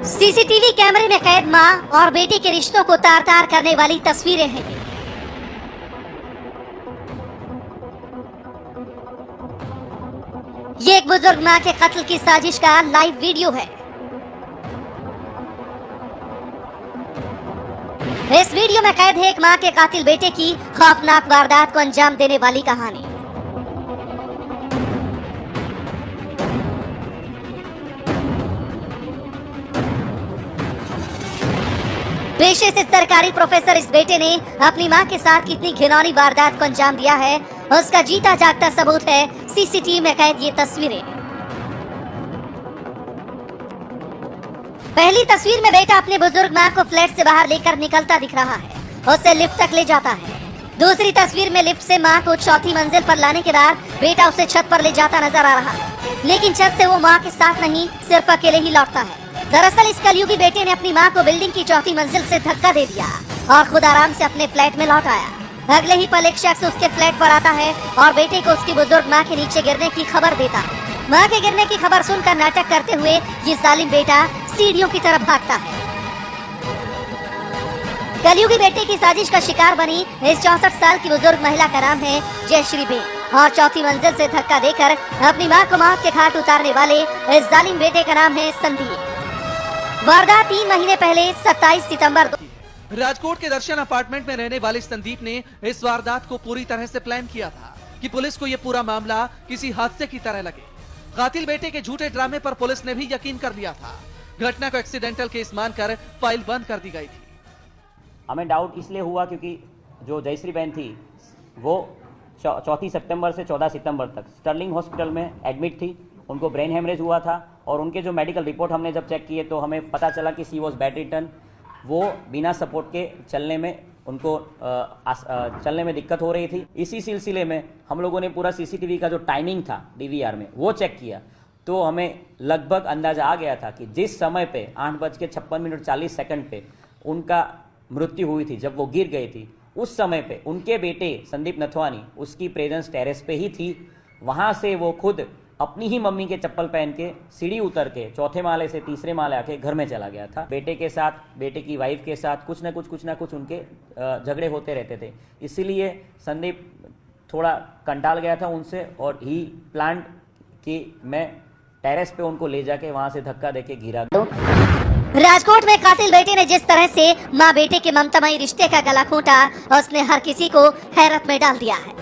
CCTV कैमरे में कैद मां और बेटी के रिश्तों को तार तार करने वाली तस्वीरें हैं। ये एक बुजुर्ग मां के कत्ल की साजिश का लाइव वीडियो है। इस वीडियो में कैद है एक मां के कातिल बेटे की खौफनाक वारदात को अंजाम देने वाली कहानी। पेशे से सरकारी प्रोफेसर इस बेटे ने अपनी मां के साथ कितनी घिनौनी वारदात को अंजाम दिया है, उसका जीता जागता सबूत है सीसीटीवी में कैद ये तस्वीरें। पहली तस्वीर में बेटा अपने बुजुर्ग मां को फ्लैट से बाहर लेकर निकलता दिख रहा है, उसे लिफ्ट तक ले जाता है। दूसरी तस्वीर में लिफ्ट से मां को चौथी मंजिल पर लाने के बाद बेटा उसे छत पर ले जाता नजर आ रहा है, लेकिन छत से वो मां के साथ नहीं, सिर्फ अकेले ही लौटता है। दरअसल इस कलयुगी बेटे ने अपनी मां को बिल्डिंग की चौथी मंजिल से धक्का दे दिया और खुद आराम से अपने फ्लैट में लौट आया। अगले ही पल एक शख्स उसके फ्लैट पर आता है और बेटे को उसकी बुजुर्ग मां के नीचे गिरने की खबर देता है। मां के गिरने की खबर सुनकर नाटक करते हुए ये जालिम बेटा सीढ़ियों की तरफ भागता है। कलयुगी बेटे की साजिश का शिकार बनी इस 64 साल की बुजुर्ग महिला का नाम है जयश्री बेन और चौथी मंजिल से धक्का देकर अपनी मां को मौत के घाट उतारने वाले इस जालिम बेटे का नाम है संदीप। वारदात 3 महीने पहले 27 सितंबर राजकोट के दर्शन अपार्टमेंट में रहने वाले संदीप ने इस वारदात को पूरी तरह से प्लान किया था कि पुलिस को यह पूरा मामला किसी हादसे की तरह लगे। कातिल बेटे के झूठे ड्रामे पर पुलिस ने भी यकीन कर लिया था। घटना को एक्सीडेंटल केस मानकर फाइल बंद कर दी गई थी। हमें डाउट इसलिए हुआ क्योंकि जो जयश्री बहन थी वो 4 सितंबर से 14 सितंबर तक स्टर्लिंग हॉस्पिटल में एडमिट थी। उनको ब्रेन हेमरेज हुआ था और उनके जो मेडिकल रिपोर्ट हमने जब चेक किए तो हमें पता चला कि शी वॉज बेडरिडन। वो बिना सपोर्ट के चलने में उनको चलने में दिक्कत हो रही थी। इसी सिलसिले में हम लोगों ने पूरा सीसीटीवी का जो टाइमिंग था डीवीआर में वो चेक किया तो हमें लगभग अंदाजा आ गया था कि जिस समय पे 8:56:40 पे उनका मृत्यु हुई थी, जब वो गिर गई थी, उस समय पे उनके बेटे संदीप नथवानी उसकी प्रेजेंस टेरेस पे ही थी। वहां से वो खुद अपनी ही मम्मी के चप्पल पहन के सीढ़ी उतर के 4थे माले से 3रे माले आके घर में चला गया था। बेटे के साथ, बेटे की वाइफ के साथ कुछ ना कुछ उनके झगड़े होते रहते थे। इसीलिए संदीप थोड़ा कंटाल गया था उनसे और ही प्लान कि मैं टेरेस पे उनको ले जाके वहां से धक्का देके गिरा। राजकोट में कातिल बेटे ने जिस तरह से मां बेटे के ममतामयी रिश्ते का गला घोंटा, उसने हर किसी को हैरत में डाल दिया है।